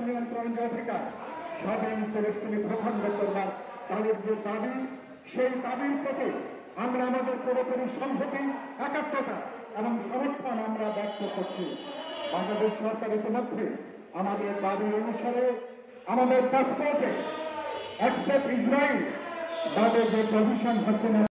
নিয়ন্ত্রণ অধিকার স্বাধীন ফিলিস্তিনি ভূখণ্ড করবার তাদের যে দাবি, সেই দাবির প্রতি আমরা আমাদের পুরোপুরি সংহতি, একাত্মতা এবং সমর্থন আমরা ব্যক্ত করছি। বাংলাদেশ সরকার ইতিমধ্যে আমাদের দাবি অনুসারে আমাদের পাসপোর্টে অ্যাকসেপ্ট ইসরায়েল বাদে যে প্রভিশন হাসিনা